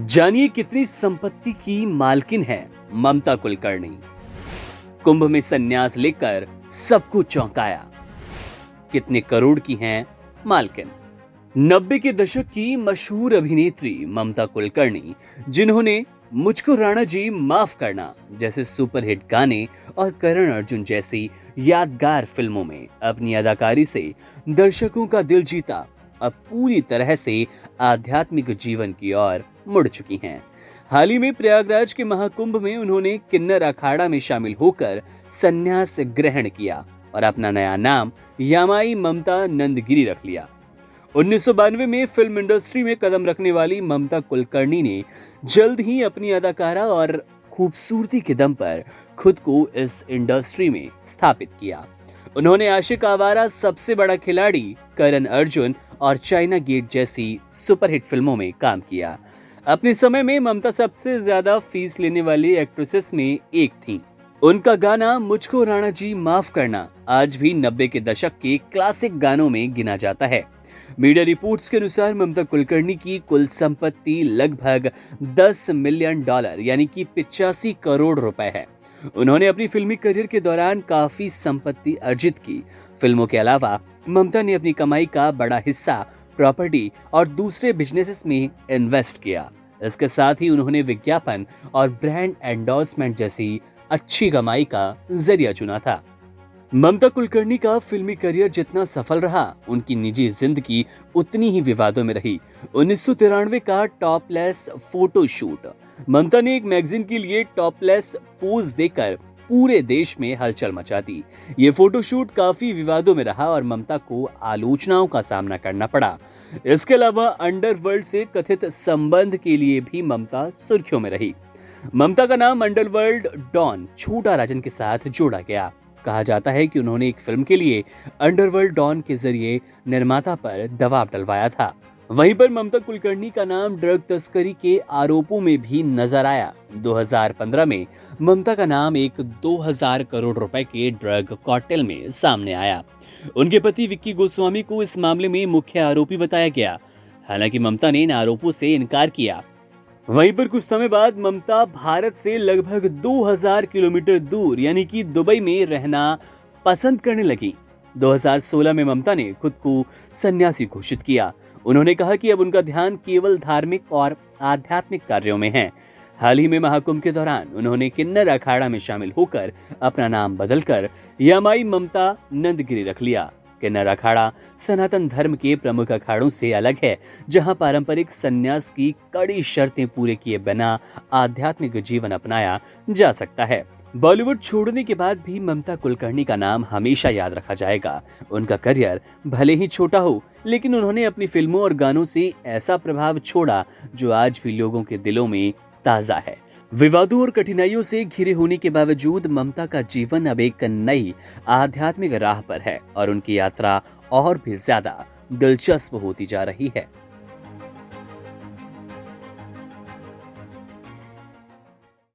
जानिए कितनी संपत्ति की मालकिन है ममता कुलकर्णी। कुंभ में संन्यास लेकर सबको चौंकाया। कितने करोड़ की हैं मालकिन। 90 के दशक की मशहूर अभिनेत्री ममता कुलकर्णी, जिन्होंने मुझको राणा जी माफ करना जैसे सुपरहिट गाने और करण अर्जुन जैसी यादगार फिल्मों में अपनी अदाकारी से दर्शकों का दिल जीता, अब पूरी तरह से आध्यात्मिक जीवन की ओर मुड़ चुकी हैं। हाल ही में प्रयागराज के महाकुंभ में उन्होंने किन्नर अखाड़ा में शामिल होकर संन्यास ग्रहण किया और अपना नया नाम यामाई ममता नंदगिरी रख लिया। 1992 में फिल्म इंडस्ट्री में कदम रखने वाली ममता कुलकर्णी ने जल्द ही अपनी अदाकारा और खूबसूरती के दम पर खुद को इस इंडस्ट्री में स्थापित किया। उन्होंने आशिक आवारा, सबसे बड़ा खिलाड़ी, करण अर्जुन और चाइना गेट जैसी सुपरहिट फिल्मों में काम किया। अपने समय में ममता सबसे ज्यादा फीस लेने वाली एक्ट्रेसेस में एक थीं। उनका गाना मुझको राणा जी माफ करना आज भी 90 के दशक के क्लासिक गानों में गिना जाता है। मीडिया रिपोर्ट्स के अनुसार ममता कुलकर्णी की कुल संपत्ति लगभग $10 मिलियन यानी कि 85 करोड़ रुपए है। उन्होंने अपनी फिल्मी करियर के दौरान काफी संपत्ति अर्जित की। फिल्मों के अलावा ममता ने अपनी कमाई का बड़ा हिस्सा प्रॉपर्टी और दूसरे बिजनेसेस में इन्वेस्ट किया। इसके साथ ही उन्होंने विज्ञापन और ब्रांड एंडोर्समेंट जैसी अच्छी कमाई का जरिया चुना था। ममता कुलकर्णी का फिल्मी करियर जितना सफल रहा, उनकी निजी जिंदगी उतनी ही विवादों में रही। 1993 का टॉपलेस फोटो शूट। ममता ने एक मैगजीन के लिए टॉपलेस पोज देकर पूरे देश में हलचल मचा दी। ये फोटोशूट काफी विवादों में रहा और ममता को आलोचनाओं का सामना करना पड़ा। इसके अलावा अंडरवर्ल्ड से कथित संबंध के लिए भी ममता सुर्खियों में रही। ममता का नाम अंडरवर्ल्ड डॉन छोटा राजन के साथ जोड़ा गया। कहा जाता है कि उन्होंने एक फिल्म के लिए अंडरवर्ल्ड डॉन के जरिए निर्माता पर दबाव डलवाया था। वहीं पर ममता कुलकर्णी का नाम ड्रग तस्करी के आरोपों में भी नजर आया। 2015 में ममता का नाम एक 2000 करोड़ रुपए के ड्रग कार्टेल में सामने आया। उनके पति विक्की गोस्वामी को इस मामले में मुख्य आरोपी बताया गया। हालांकि ममता ने इन आरोपों से इनकार किया। वहीं पर कुछ समय बाद ममता भारत से लगभग 2000 किलोमीटर दूर यानी कि दुबई में रहना पसंद करने लगी। 2016 में ममता ने खुद को सन्यासी घोषित किया। उन्होंने कहा कि अब उनका ध्यान केवल धार्मिक और आध्यात्मिक कार्यों में है। हाल ही में महाकुंभ के दौरान उन्होंने किन्नर अखाड़ा में शामिल होकर अपना नाम बदलकर यामाई ममता नंदगिरी रख लिया। किन्नर अखाड़ा सनातन धर्म के प्रमुख अखाड़ों से अलग है, जहां पारंपरिक संन्यास की कड़ी शर्तें पूरे किए बिना आध्यात्मिक जीवन अपनाया जा सकता है। बॉलीवुड छोड़ने के बाद भी ममता कुलकर्णी का नाम हमेशा याद रखा जाएगा। उनका करियर भले ही छोटा हो, लेकिन उन्होंने अपनी फिल्मों और गानों से ऐसा प्रभाव छोड़ा जो आज भी लोगों के दिलों में ताजा है। विवादों और कठिनाइयों से घिरे होने के बावजूद ममता का जीवन अब एक नई आध्यात्मिक राह पर है और उनकी यात्रा और भी ज्यादा दिलचस्प होती जा रही है।